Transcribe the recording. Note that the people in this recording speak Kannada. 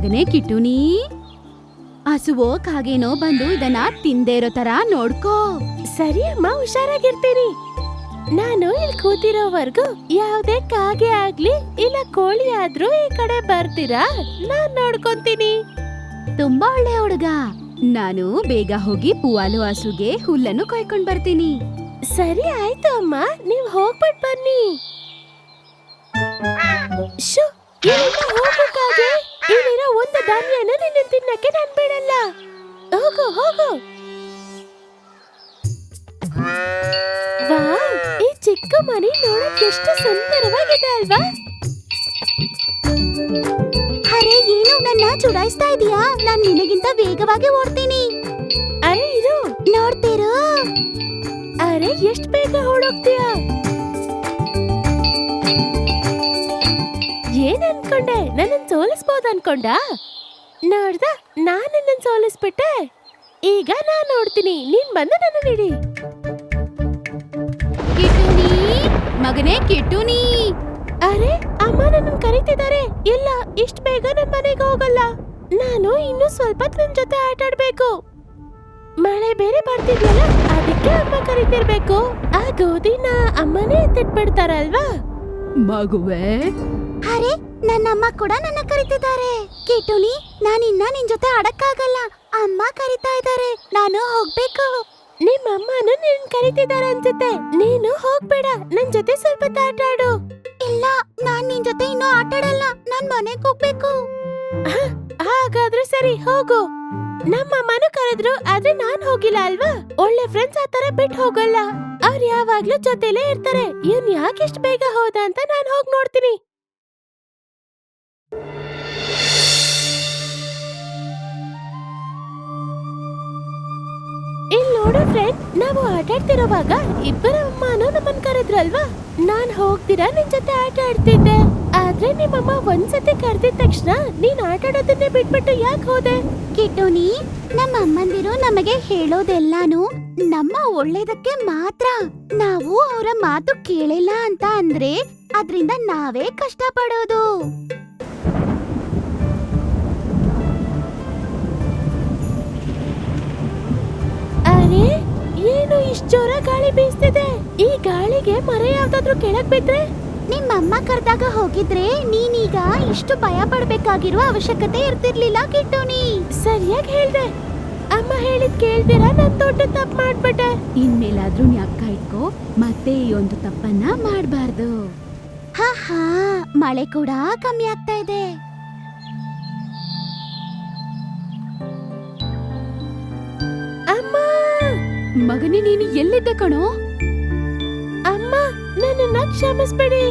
ಮಗನೇ ಕಿಟ್ಟುನಿ, ಹಸುವೋ ಕಾಗೇನೋ ಬಂದು ಇದನ್ನ ತಿಂದೇ ಇರೋ ತರ ನೋಡ್ಕೋ. ಸರಿ ಅಮ್ಮ, ಹುಷಾರಾಗಿರ್ತೀನಿ. ನಾನು ಇಲ್ಲಿ ಕೂತಿರೋವರ್ಗು ಯಾವ್ದೇ ಕಾಗೆ ಆಗ್ಲಿ ಇಲ್ಲ ಕೋಳಿ ಆದ್ರೂ ಈ ಕಡೆ ಬರ್ತೀರಾ, ನಾನ್ ನೋಡ್ಕೊಂತೀನಿ. ತುಂಬಾ ಒಳ್ಳೆ ಹುಡುಗ. ನಾನು ಬೇಗ ಹೋಗಿ ಪೂವಾಲು ಹಸುಗೆ ಹುಲ್ಲನ್ನು ಕೊಯ್ಕೊಂಡ್ ಬರ್ತೀನಿ. ಸರಿ ಆಯ್ತು ಅಮ್ಮ, ನೀವ್ ಹೋಗ್ಬಿಟ್ ಬನ್ನಿ. ಶೂ, ಇಲ್ಲಿಂದ ಹೋಗು ಕಾಗೆ. ಇಲ್ಲಿರೋ ಒಂದು ಧಾನ್ಯನ ನಿನ್ನ ತಿನ್ನಕ್ಕೆ ನಾನ್ ಬಿಡಲ್ಲ. ಹೋಗು ಹೋಗು. ವಾವ್, ಈ ಚಿಕ್ಕ ಮನೆ ನೋಡಕ್ ಎಷ್ಟು ಸುಂದರವಾಗಿದೆ ಅಲ್ವಾ? ಅರೆ, ಏನು ನನ್ನ ಚುಡಾಯಿಸ್ತಾ ಇದೀಯಾ? ನಾನ್ ನಿನಗಿಂತ ವೇಗವಾಗಿ ಓಡ್ತೀನಿ. ಅರೆ ಇದು ನೋಡ್ತೀರು? ಅರೆ, ಎಷ್ಟ್ ಬೇಗ ಓಡೋಗ್ತೀಯಾ? ಏನ್ ಅನ್ಕೊಂಡೆ? ನನ್ನನ್ ಸೋಲಿಸ್ಬೋದ್ ಅನ್ಕೊಂಡ? ನೋಡ್ದ, ನಾನ್ ನಿನ್ನನ್ ಸೋಲಿಸ್ಬಿಟ್ಟೆ. ಈಗ ನಾನ್ ನೋಡ್ತೀನಿ, ನೀನ್ ಬಂದು ನನ್ನ ಹಿಡಿ. ಕಿಟ್ಟುನಿ, ಮಗನೇ ಕಿಟ್ಟುನಿ. ಅರೆ, ಅಮ್ಮ ನನ್ನನ್ ಕರೀತಿದ್ದಾರೆ. ಇಲ್ಲ, ಇಷ್ಟ್ ಬೇಗ ನನ್ ಮನೆಗೆ ಹೋಗಲ್ಲ. ನಾನು ಇನ್ನು ಸ್ವಲ್ಪ ನಿನ್ ಜೊತೆ ಆಟ ಆಡ್ಬೇಕು. ಮಳೆ ಬೇರೆ ಬರ್ತಿದ್ಯಲ್ಲ, ಅದಕ್ಕೆ ಅಮ್ಮ ಕರೀತಿರ್ಬೇಕು. ಆ ಗೋಧಿನ ಅಮ್ಮನೇ ಎತ್ತಿಟ್ಬಿಡ್ತಾರಲ್ವಾ? ಮಗುವೆ, ಅರೆ, ನನ್ನಮ್ಮ ಕೂಡ ನನ್ನ ಕರೀತಿದ್ದಾರೆ. ಕಿಟ್ಟುನಿ, ನಾನಿನ್ನ ನಿನ್ ಜೊತೆ ಆಡಕ್ಕಾಗಲ್ಲ. ಅಮ್ಮ ಕರೀತಾ ಇದ್ದಾರೆ, ನಾನು ಹೋಗ್ಬೇಕು. ನಿಮ್ಮಮ್ಮನು ನಿನ್ ಕರೀತಿದ್ದಾರೆ ಅನ್ಸುತ್ತೆ. ನೀನು ಹೋಗ್ಬೇಡ, ನನ್ ಜೊತೆ ಸ್ವಲ್ಪ ಆಟ ಆಡು. ಇಲ್ಲ, ನಾನ್ ನಿನ್ ಜೊತೆ ಇನ್ನೂ ಆಟಾಡಲ್ಲ. ನಾನ್ ಮನೆಗ್ ಹೋಗ್ಬೇಕು. ಹಾಗಾದ್ರೆ ಸರಿ, ಹೋಗು. ನಮ್ಮಮ್ಮನು ಕರೆದ್ರು, ಆದ್ರೆ ನಾನ್ ಹೋಗಿಲ್ಲ ಅಲ್ವಾ? ಒಳ್ಳೆ ಫ್ರೆಂಡ್ಸ್ ಆತರ ಬಿಟ್ಟು ಹೋಗಲ್ಲ. ಅವ್ರು ಯಾವಾಗ್ಲೂ ಜೊತೆಲೇ ಇರ್ತಾರೆ. ಇವ್ನ್ ಯಾಕೆ ಇಷ್ಟು ಬೇಗ ಹೋದ ಅಂತ ನಾನ್ ಹೋಗ್ ನೋಡ್ತೀನಿ. ಇಲ್ಲಿ ನೋಡು ಫ್ರೆಂಡ್, ನಾವು ಆಟ ಆಡ್ತಿರೋವಾಗ ಇಬ್ಬರ ಅಮ್ಮನೂ ನಮ್ಮನ್ ಕರೆದ್ರಲ್ವಾ? ನಾನ್ ಹೋಗ್ತೀರಾ ನಿನ್ ಜೊತೆ ಆಟ ಆಡ್ತಿದ್ದೆ. ಆದ್ರೆ ನಿಮ್ಮಮ್ಮ ಒಂದ್ಸತಿ ಕರೆದಿದ ತಕ್ಷಣ ನೀನ್ ಆಟ ಆಡೋದನ್ನೇ ಬಿಟ್ಬಿಟ್ಟು ಯಾಕೆ ಹೋದೆ? ಕಿಟ್ಟುನಿ, ನಮ್ಮ ಅಮ್ಮಂದಿರು ನಮಗೆ ಹೇಳೋದೆಲ್ಲಾನು ನಮ್ಮ ಒಳ್ಳೇದಕ್ಕೆ ಮಾತ್ರ. ನಾವು ಅವರ ಮಾತು ಕೇಳಿಲ್ಲ ಅಂತ ಅಂದ್ರೆ ಅದ್ರಿಂದ ನಾವೇ ಕಷ್ಟ ಪಡೋದು. ಅರೆ, ಏನು ಇಷ್ಟ್ ಜೋರ ಗಾಳಿ ಬೀಸ್ತಿದೆ? ಈ ಗಾಳಿಗೆ ಮರ ಯಾವ್ದಾದ್ರು ಕೆಳಗ್ ಬಿದ್ರೆ? ನಿಮ್ಮಮ್ಮ ಕರೆದಾಗ ಹೋಗಿದ್ರೆ ನೀನೀಗ ಇಷ್ಟು ಭಯ ಪಡ್ಬೇಕಾಗಿರುವ ಅವಶ್ಯಕತೆ ಇರ್ತಿರ್ಲಿಲ್ಲ ಕಿಟ್ಟುನಿ. ಸರಿಯಾಗಿ ಹೇಳ್ದೆ. ಅಮ್ಮ ಹೇಳಿದ್ ಕೇಳ್ದಿರಾ ನಾನ್ ದೊಡ್ಡ ತಪ್ಪು ಮಾಡ್ಬಿಟ್ಟೆ. ಇನ್ಮೇಲಾದ್ರೂ ನೀ ಅಕ್ಕ ಇಟ್ಕೋ, ಮತ್ತೆ ಈ ಒಂದು ತಪ್ಪನ್ನ ಮಾಡ್ಬಾರ್ದು. ಹಾ, ಮಳೆ ಕೂಡ ಕಮ್ಮಿ ಆಗ್ತಾ ಇದೆ. ಅಮ್ಮ, ಮಗನೇ, ನೀನು ಎಲ್ಲಿದ್ದೆ ಕಣೋ? ಅಮ್ಮ, ನನ್ನನ್ನ ಕ್ಷಮಿಸ್ಬಿಡಿ.